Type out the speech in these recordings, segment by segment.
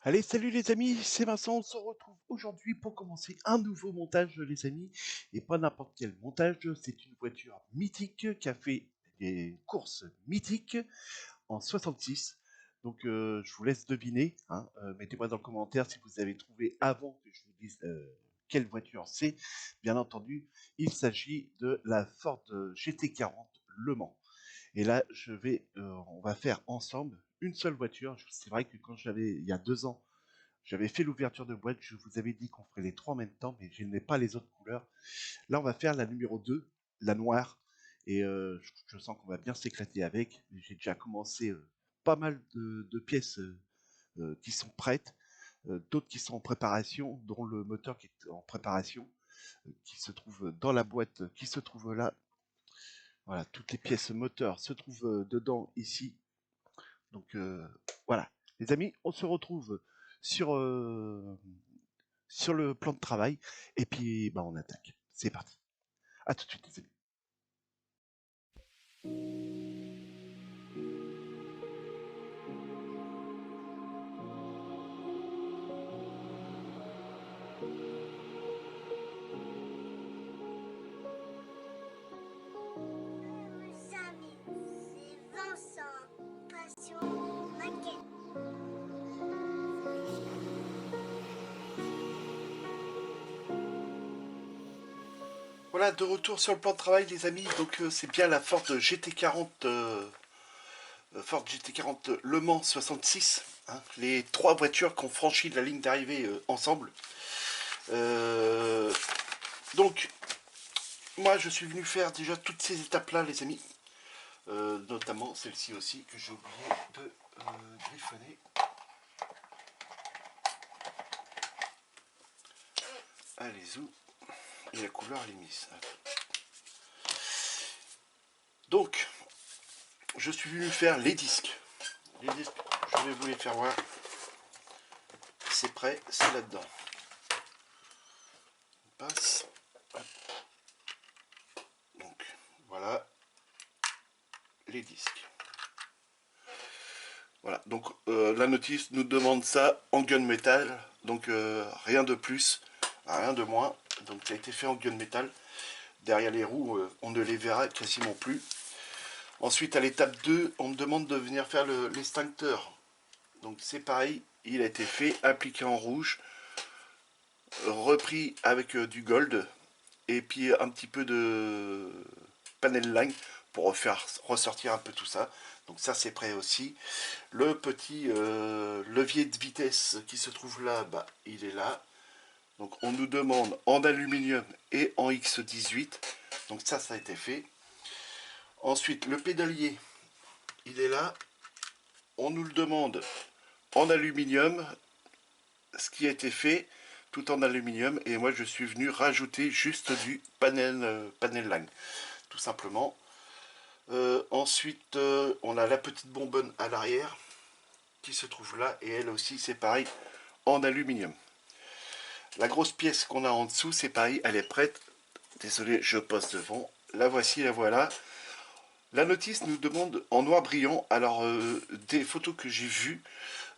Allez, salut les amis, c'est Vincent, on se retrouve aujourd'hui pour commencer un nouveau montage les amis, et pas n'importe quel montage, c'est une voiture mythique qui a fait des courses mythiques en 66, donc je vous laisse deviner, hein, mettez-moi dans le commentaire si vous avez trouvé avant que je vous dise quelle voiture c'est. Bien entendu, il s'agit de la Ford GT40 Le Mans. Et là, on va faire ensemble une seule voiture. C'est vrai que quand il y a 2 ans, j'avais fait l'ouverture de boîte, je vous avais dit qu'on ferait les trois en même temps, mais je n'ai pas les autres couleurs. Là, on va faire la numéro 2, la noire, et je sens qu'on va bien s'éclater avec. J'ai déjà commencé pas mal de pièces qui sont prêtes, d'autres qui sont en préparation, dont le moteur qui est en préparation, qui se trouve dans la boîte, qui se trouve là. Voilà, toutes les pièces moteurs se trouvent dedans ici. Donc voilà, les amis, on se retrouve sur sur le plan de travail, et puis bah, on attaque. C'est parti. À tout de suite, les amis. Mes amis, c'est Vincent, passion maquette. Voilà, de retour sur le plan de travail, les amis. Donc c'est bien la Ford GT40, Ford GT40 Le Mans 66. Hein, les trois voitures qui ont franchi la ligne d'arrivée ensemble. Euh, donc, moi, je suis venu faire déjà toutes ces étapes-là, les amis. Notamment celle-ci aussi que j'ai oublié de griffonner. Allez, où et la couleur elle est mise. Donc, je suis venu faire les disques. Les disques, je vais vous les faire voir. C'est prêt, c'est là-dedans. On passe. Donc, voilà les disques. Voilà, donc la notice nous demande ça en gunmetal, donc rien de plus, rien de moins. Donc ça a été fait en gunmetal. Derrière les roues, on ne les verra quasiment plus. Ensuite, à l'étape 2, on me demande de venir faire l'extincteur. Donc c'est pareil, il a été fait, appliqué en rouge, repris avec du gold, et puis un petit peu de panel line pour faire ressortir un peu tout ça. Donc ça c'est prêt aussi. Le petit levier de vitesse qui se trouve là, bah, il est là. Donc on nous demande en aluminium et en X18. Donc ça a été fait. Ensuite le pédalier, il est là. On nous le demande en aluminium, ce qui a été fait tout en aluminium. Et moi je suis venu rajouter juste du panel line, tout simplement. Ensuite, on a la petite bonbonne à l'arrière qui se trouve là, et elle aussi c'est pareil en aluminium. La grosse pièce qu'on a en dessous, c'est pareil, elle est prête. Désolé, je pose devant. La voici, la voilà. La notice nous demande en noir brillant. Alors, des photos que j'ai vues,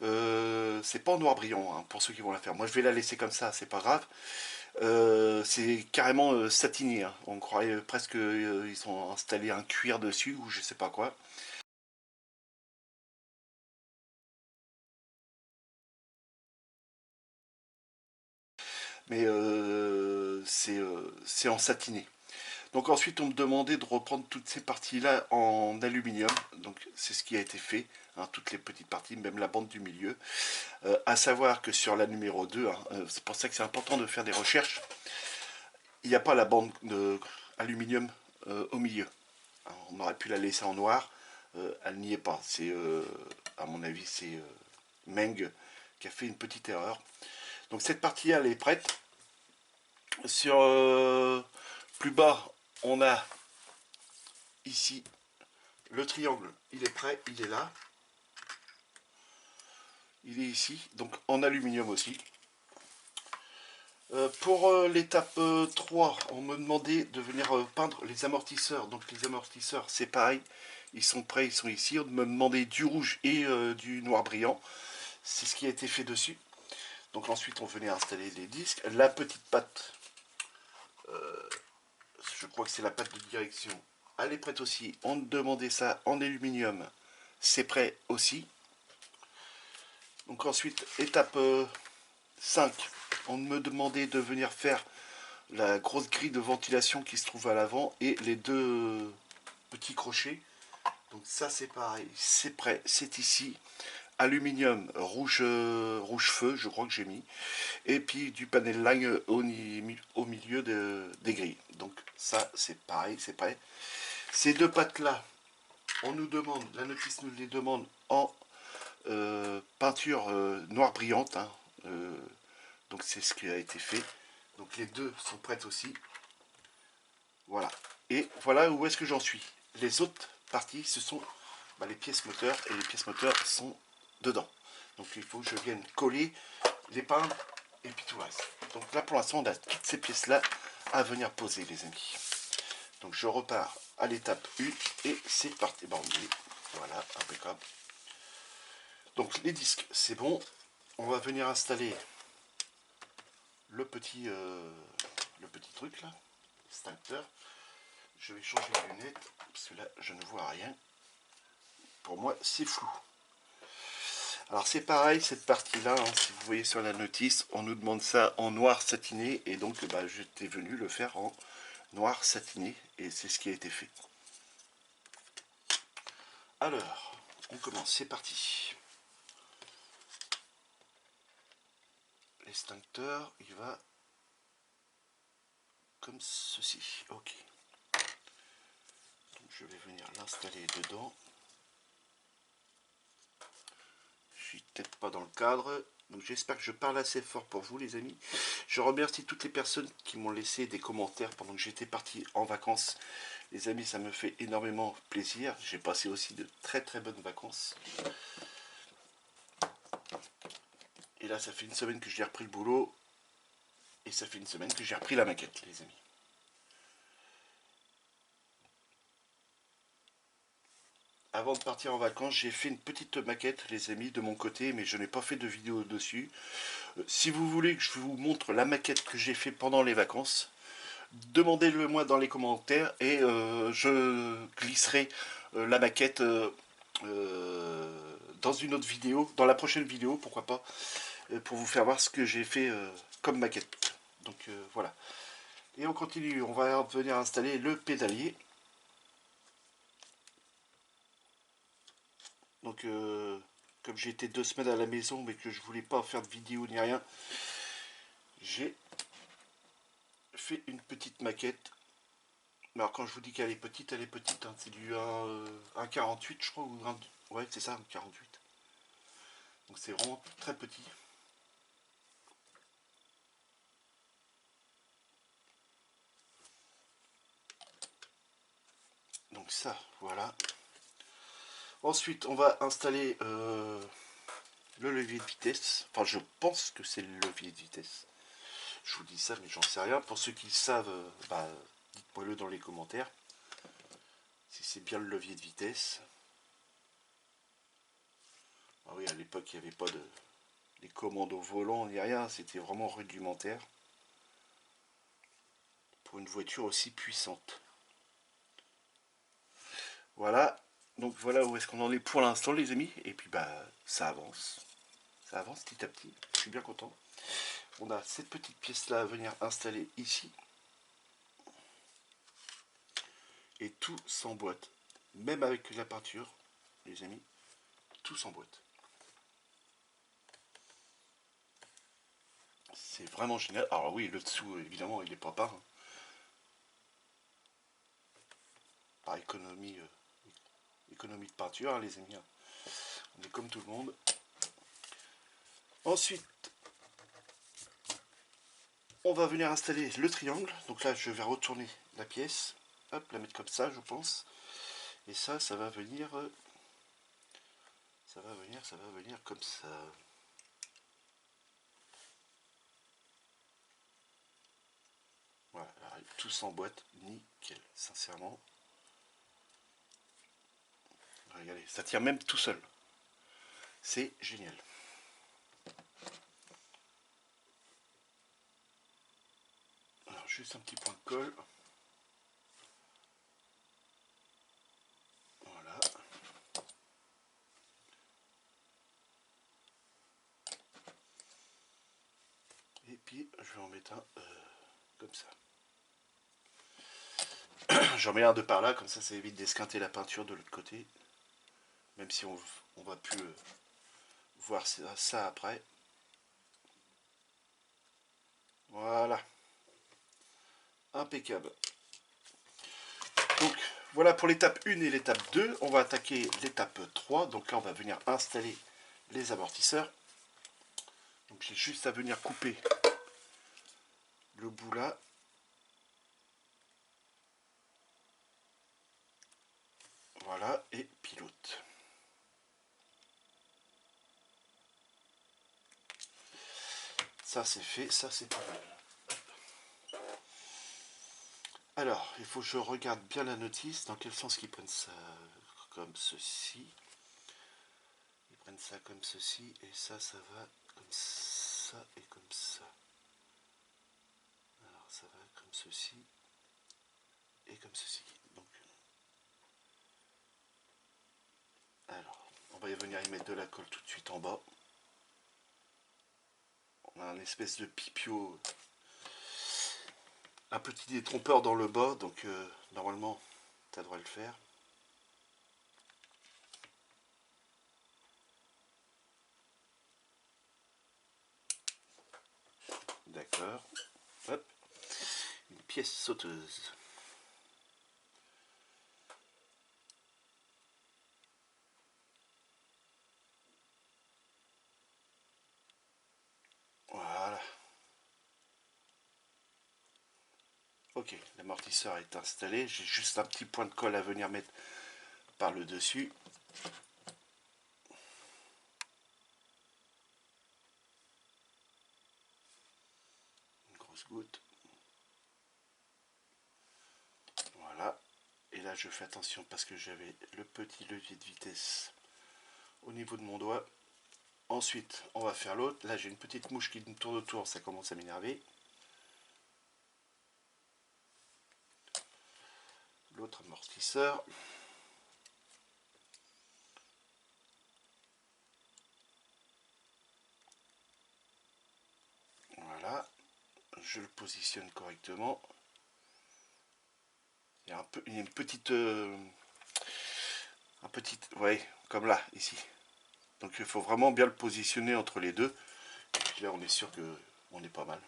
c'est pas en noir brillant, hein, pour ceux qui vont la faire. Moi, je vais la laisser comme ça, c'est pas grave. C'est carrément satiné, hein. On croirait presque qu'ils ont installé un cuir dessus ou je sais pas quoi. Mais c'est en satiné. Donc ensuite, on me demandait de reprendre toutes ces parties-là en aluminium. Donc c'est ce qui a été fait, hein, toutes les petites parties, même la bande du milieu. À savoir que sur la numéro 2, hein, c'est pour ça que c'est important de faire des recherches, il n'y a pas la bande de aluminium au milieu. Alors, on aurait pu la laisser en noir, elle n'y est pas. C'est, à mon avis, c'est Meng qui a fait une petite erreur. Donc cette partie elle est prête. Sur plus bas, on a ici le triangle, il est prêt, il est là. Il est ici, donc en aluminium aussi. Pour l'étape 3, on me demandait de venir peindre les amortisseurs. Donc les amortisseurs, c'est pareil, ils sont prêts, ils sont ici. On me demandait du rouge et du noir brillant. c'est ce qui a été fait dessus. Donc ensuite on venait installer les disques. La petite patte, je crois que c'est la patte de direction, elle est prête aussi. On demandait ça en aluminium, c'est prêt aussi. Donc ensuite, étape 5, on me demandait de venir faire la grosse grille de ventilation qui se trouve à l'avant et les deux petits crochets. Donc ça c'est pareil, c'est prêt, c'est ici. Aluminium rouge, rouge feu, je crois que j'ai mis. Et puis du panel line au milieu des grilles. Donc ça c'est pareil, c'est prêt. Ces deux pattes là, on nous demande, la notice nous les demande en peinture noire brillante. Hein. Donc c'est ce qui a été fait. Donc les deux sont prêtes aussi. Voilà. Et voilà où est-ce que j'en suis. Les autres parties, ce sont les pièces moteurs. Et les pièces moteurs sont dedans. Donc il faut que je vienne coller, les peindre et puis tout le reste. Donc là pour l'instant on a toutes ces pièces là à venir poser les amis. Donc je repars à l'étape 1 et c'est parti. Bon, voilà, impeccable. Donc les disques c'est bon. On va venir installer le petit truc là, extincteur. Je vais changer de lunettes parce que là je ne vois rien. Pour moi c'est flou. Alors c'est pareil cette partie là, hein, si vous voyez sur la notice, on nous demande ça en noir satiné et donc j'étais venu le faire en noir satiné et c'est ce qui a été fait. Alors on commence, c'est parti. L'extincteur il va comme ceci. Ok. Donc je vais venir l'installer dedans. Je suis peut-être pas dans le cadre. Donc j'espère que je parle assez fort pour vous les amis. Je remercie toutes les personnes qui m'ont laissé des commentaires pendant que j'étais parti en vacances. Les amis, ça me fait énormément plaisir. J'ai passé aussi de très très bonnes vacances. Et là ça fait une semaine que j'ai repris le boulot. Et ça fait une semaine que j'ai repris la maquette les amis. Avant de partir en vacances, j'ai fait une petite maquette les amis de mon côté, mais je n'ai pas fait de vidéo dessus. Si vous voulez que je vous montre la maquette que j'ai fait pendant les vacances, demandez-le moi dans les commentaires et je glisserai la maquette dans une autre vidéo, dans la prochaine vidéo, pourquoi pas, pour vous faire voir ce que j'ai fait comme maquette. Donc voilà. Et on continue, on va venir installer le pédalier. Donc comme j'ai été 2 semaines à la maison mais que je voulais pas faire de vidéo ni rien, j'ai fait une petite maquette. Alors quand je vous dis qu'elle est petite, elle est petite. Hein. C'est du 1,48 je crois. Ou ouais c'est ça, 1,48. Donc c'est vraiment très petit. Donc ça, voilà. Ensuite, on va installer le levier de vitesse. Enfin, je pense que c'est le levier de vitesse. Je vous dis ça, mais j'en sais rien. Pour ceux qui le savent, dites-moi-le dans les commentaires. Si c'est bien le levier de vitesse. Ah oui, à l'époque, il n'y avait pas de les commandes au volant ni rien. C'était vraiment rudimentaire. Pour une voiture aussi puissante. Voilà. Donc voilà où est-ce qu'on en est pour l'instant, les amis. Et puis, ça avance. Ça avance petit à petit. Je suis bien content. On a cette petite pièce là à venir installer ici. Et tout s'emboîte. Même avec la peinture, les amis, tout s'emboîte. C'est vraiment génial. Alors oui, le dessous, évidemment, il est pas peint. Par économie, économie de peinture, hein, les amis. On est comme tout le monde. Ensuite, on va venir installer le triangle. Donc là, je vais retourner la pièce. Hop, la mettre comme ça, je pense. Et ça, ça va venir... ça va venir comme ça. Voilà, tout s'emboîte nickel, sincèrement. Regardez, ça tient même tout seul. C'est génial. Juste un petit point de colle. Voilà. Et puis je vais en mettre un comme ça. J'en mets un de par là, comme ça évite d'esquinter la peinture de l'autre côté. Même si on va plus voir ça après. Voilà. Impeccable. Donc voilà pour l'étape 1 et l'étape 2. On va attaquer l'étape 3. Donc là on va venir installer les amortisseurs. Donc j'ai juste à venir couper le bout là. Voilà, et pilote. Ça c'est fait, ça c'est pas mal. Alors, il faut que je regarde bien la notice, dans quel sens qu'ils prennent ça comme ceci. Ils prennent ça comme ceci, et ça va comme ça et comme ça. Alors, ça va comme ceci et comme ceci. Donc, alors, on va y venir y mettre de la colle tout de suite en bas. On a un espèce de pipio, un petit détrompeur dans le bas, donc normalement, ça devrait le faire. D'accord. Hop. Une pièce sauteuse. Voilà. Ok, l'amortisseur est installé. J'ai juste un petit point de colle à venir mettre par le dessus. Une grosse goutte. Voilà. Et là, je fais attention parce que j'avais le petit levier de vitesse au niveau de mon doigt. Ensuite, on va faire l'autre. Là, j'ai une petite mouche qui me tourne autour. Ça commence à m'énerver. L'autre amortisseur. Voilà. Je le positionne correctement. Il y a une petite... ouais, comme là, ici. Donc il faut vraiment bien le positionner entre les deux. Et puis là, on est sûr que on est pas mal.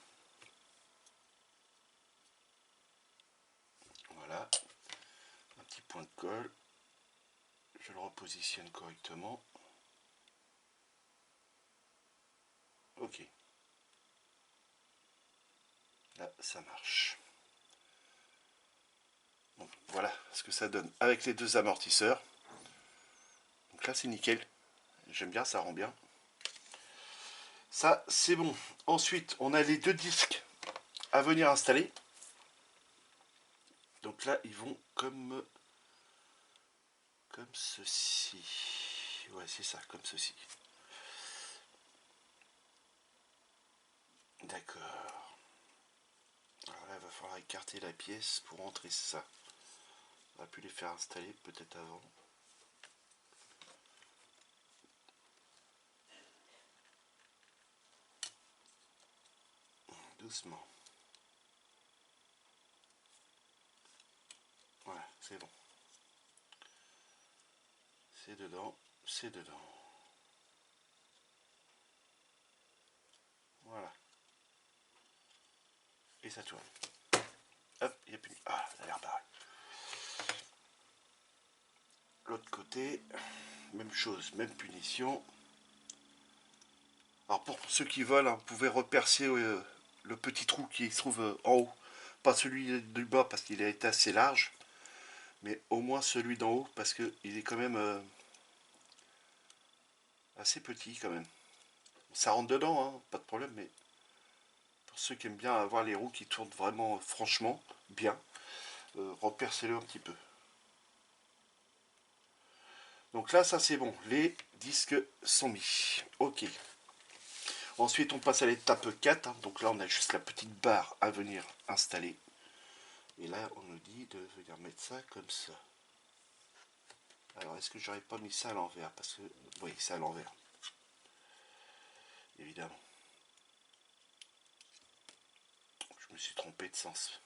Voilà. Un petit point de colle. Je le repositionne correctement. Ok. Là, ça marche. Donc, voilà ce que ça donne avec les deux amortisseurs. Donc là, c'est nickel. J'aime bien, ça rend bien. Ça, c'est bon. Ensuite, on a les deux disques à venir installer. Donc là, ils vont comme ceci. Ouais, c'est ça, comme ceci. D'accord. Alors là, il va falloir écarter la pièce pour entrer ça. On aurait pu les faire installer peut-être avant. Doucement. Voilà, c'est bon. C'est dedans, c'est dedans. Voilà. Et ça tourne. Hop, il n'y a plus. Ah, ça a l'air pareil. L'autre côté, même chose, même punition. Alors pour ceux qui veulent, hein, vous pouvez repercer le petit trou qui se trouve en haut. Pas celui du bas parce qu'il a été assez large, mais au moins celui d'en haut parce qu'il est quand même assez petit quand même. Ça rentre dedans, hein, pas de problème, mais pour ceux qui aiment bien avoir les roues qui tournent vraiment franchement bien, repercez-le un petit peu. Donc là, ça c'est bon, les disques sont mis. Ok. Ensuite, on passe à l'étape 4. Hein. Donc là, on a juste la petite barre à venir installer. Et là, on nous dit de venir mettre ça comme ça. Alors, est-ce que j'aurais pas mis ça à l'envers? Parce que, oui, c'est à l'envers. Évidemment. Je me suis trompé de sens.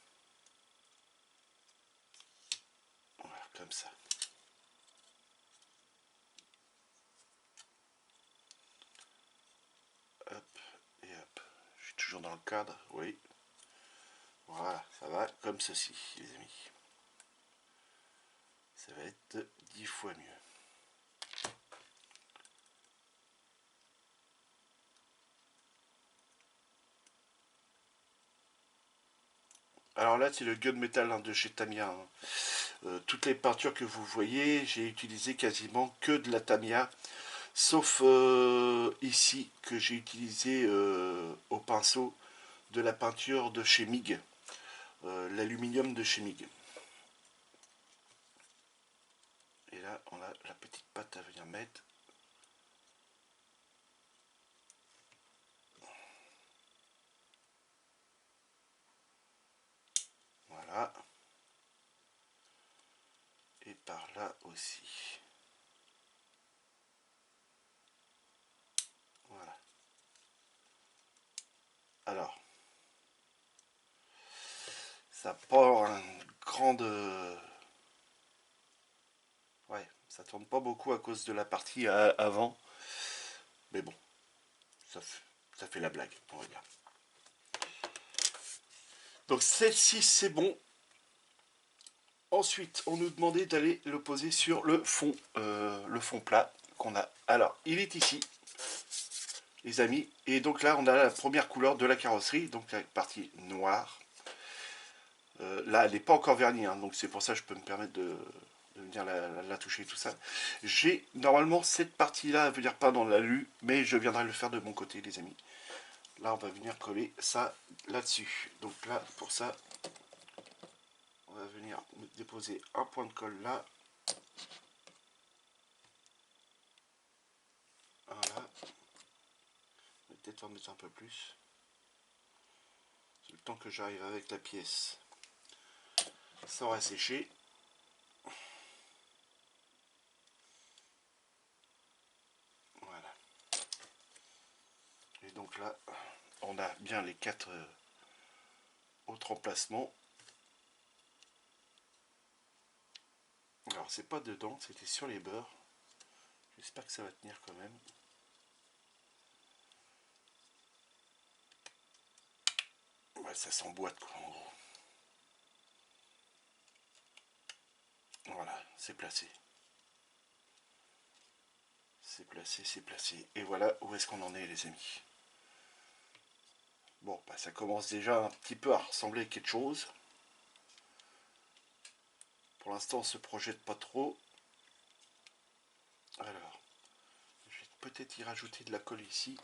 Voilà, comme ça. Hop, et hop. Je suis toujours dans le cadre, oui. Voilà, ça va comme ceci, les amis. Ça va être 10 fois mieux. Alors là, c'est le gunmetal hein, de chez Tamiya. Hein. Toutes les peintures que vous voyez, j'ai utilisé quasiment que de la Tamiya. Sauf ici, que j'ai utilisé au pinceau de la peinture de chez MIG. L'aluminium de chez MIG. Et là, on a la petite pâte à venir mettre. Voilà. Et par là aussi. Voilà. Alors, ça prend une grande... Ouais, ça tourne pas beaucoup à cause de la partie avant. Mais bon, ça fait la blague, on va dire. Donc celle-ci, c'est bon. Ensuite, on nous demandait d'aller le poser sur le fond plat qu'on a. Alors, il est ici, les amis. Et donc là, on a la première couleur de la carrosserie, donc la partie noire. Là, elle n'est pas encore vernie, hein, donc c'est pour ça que je peux me permettre de venir la toucher, tout ça. J'ai normalement cette partie-là à venir peindre dans l'alu, mais je viendrai le faire de mon côté, les amis. Là, on va venir coller ça là-dessus. Donc là, pour ça, on va venir déposer un point de colle là. Voilà. Peut-être en mettre un peu plus. C'est le temps que j'arrive avec la pièce. Ça aura séché. Voilà. Et donc là, on a bien les 4 autres emplacements. Alors c'est pas dedans, c'était sur les bords. J'espère que ça va tenir quand même. Ouais, ça s'emboîte quoi en gros. Voilà, c'est placé. C'est placé, c'est placé. Et voilà où est-ce qu'on en est les amis. Bon, bah, ça commence déjà un petit peu à ressembler à quelque chose. Pour l'instant, on se projette pas trop. Alors, je vais peut-être y rajouter de la colle ici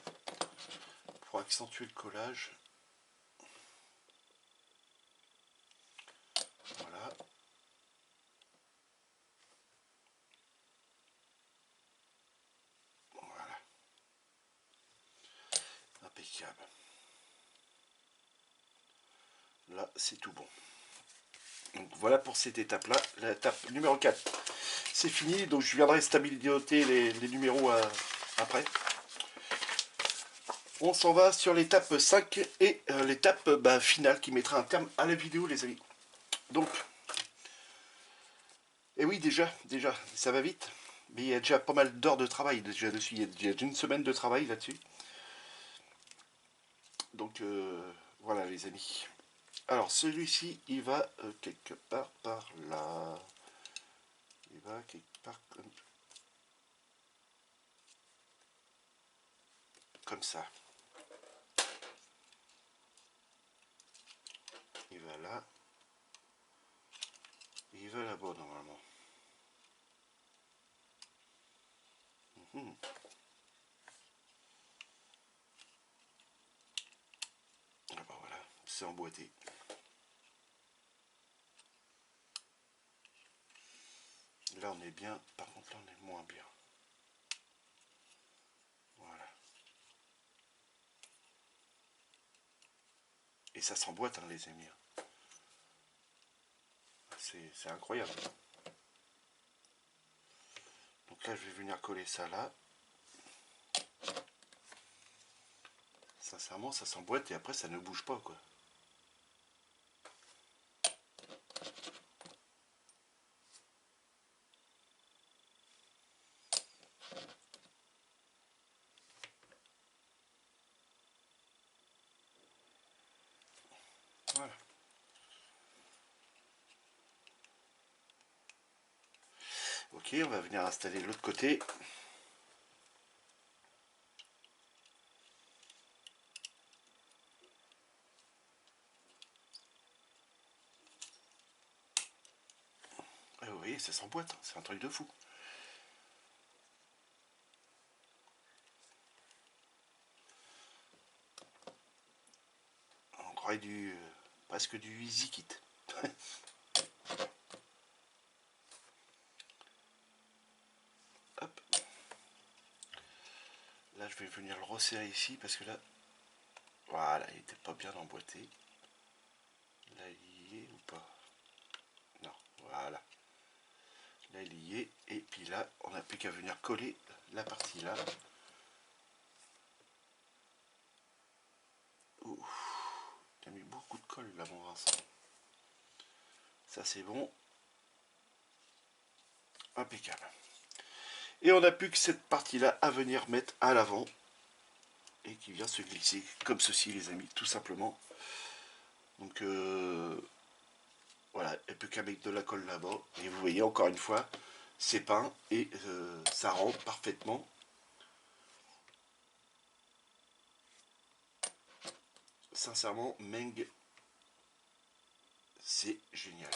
pour accentuer le collage. Voilà. Voilà. Impeccable. Là, c'est tout bon. Donc voilà pour cette étape-là. L'étape numéro 4, c'est fini. Donc je viendrai stabiliser les numéros après. On s'en va sur l'étape 5 et l'étape finale qui mettra un terme à la vidéo, les amis. Donc, et oui, déjà, ça va vite. Mais il y a déjà pas mal d'heures de travail déjà dessus. Il y a déjà une semaine de travail là-dessus. Donc, voilà, les amis. Alors, celui-ci, il va quelque part par là. Il va quelque part comme ça. Il va là. Et il va là-bas, normalement. Ah bah voilà, c'est emboîté. Là on est bien, par contre là on est moins bien. Voilà. Et ça s'emboîte, hein, les amis. C'est incroyable. Donc là, je vais venir coller ça là. Sincèrement, ça s'emboîte et après, ça ne bouge pas, quoi. Voilà. Ok, on va venir installer l'autre côté. Et vous voyez, ça s'emboîte, hein, c'est un truc de fou. On croirait presque du easy kit. Hop. Là, je vais venir le resserrer ici parce que là, voilà, il n'était pas bien emboîté. Là, il y est ou pas? Non, voilà. Là, il y est. Et puis là, on n'a plus qu'à venir coller la partie là. T'as mis beaucoup de colle là, mon Vincent. Ça, c'est bon. Impeccable. Et on n'a plus que cette partie là à venir mettre à l'avant. Et qui vient se glisser comme ceci, les amis, tout simplement. Donc, voilà, il n'y a plus qu'à mettre de la colle là-bas. Et vous voyez, encore une fois, c'est peint et ça rend parfaitement. Sincèrement, Meng, c'est génial.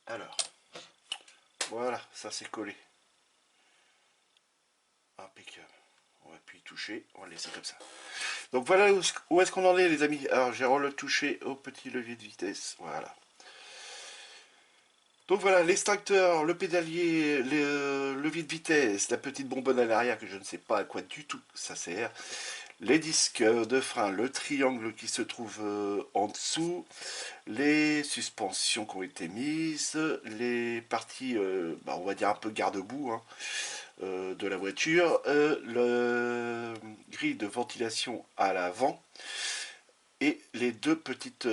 Alors, voilà, ça c'est collé. Impeccable. On va plus y toucher, on va le laisser comme ça. Donc voilà où est-ce qu'on en est, les amis. Alors j'ai touché au petit levier de vitesse, voilà. Donc voilà, l'extracteur, le pédalier, le levier de vitesse, la petite bonbonne à l'arrière que je ne sais pas à quoi du tout ça sert, les disques de frein, le triangle qui se trouve en dessous, les suspensions qui ont été mises, les parties, on va dire un peu garde-boue, hein, de la voiture, le grille de ventilation à l'avant et les deux petites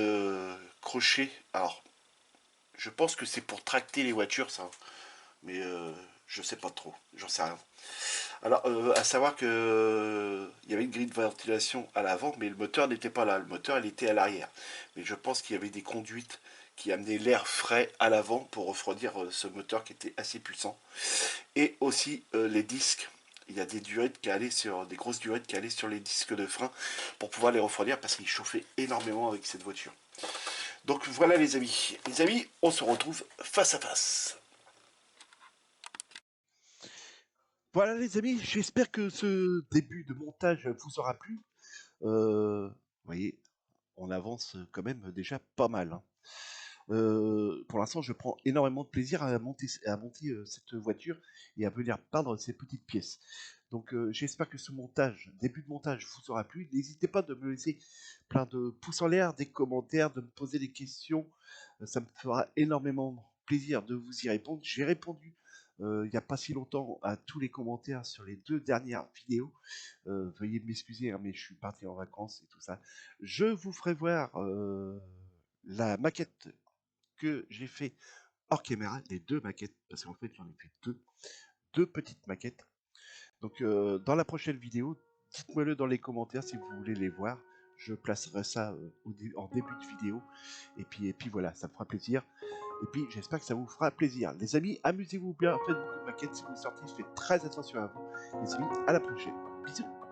crochets. Alors, je pense que c'est pour tracter les voitures, ça, mais je sais pas trop, j'en sais rien. Alors, à savoir que il y avait une grille de ventilation à l'avant, mais le moteur n'était pas là. Le moteur, il était à l'arrière. Mais je pense qu'il y avait des conduites qui amenaient l'air frais à l'avant pour refroidir ce moteur qui était assez puissant. Et aussi les disques. Il y a des durettes qui allaient sur des grosses durettes qui allaient sur les disques de frein pour pouvoir les refroidir parce qu'ils chauffaient énormément avec cette voiture. Donc voilà les amis. Les amis, on se retrouve face à face. Voilà les amis, j'espère que ce début de montage vous aura plu. Vous voyez, on avance quand même déjà pas mal, hein. Pour l'instant, je prends énormément de plaisir à monter cette voiture et à venir peindre ces petites pièces. Donc j'espère que ce début de montage vous aura plu. N'hésitez pas de me laisser plein de pouces en l'air, des commentaires, de me poser des questions. Ça me fera énormément plaisir de vous y répondre. J'ai répondu il n'y a pas si longtemps à tous les commentaires sur les 2 dernières vidéos. Veuillez m'excuser, hein, mais je suis parti en vacances et tout ça. Je vous ferai voir la maquette que j'ai fait hors caméra, les 2 maquettes, parce qu'en fait j'en ai fait 2 petites maquettes. Donc dans la prochaine vidéo, dites-moi-le dans les commentaires si vous voulez les voir. Je placerai ça en début de vidéo. Et puis voilà, ça me fera plaisir. Et puis j'espère que ça vous fera plaisir. Les amis, amusez-vous bien, faites beaucoup de maquettes. Si vous sortez, faites très attention à vous. Les amis, à la prochaine. Bisous.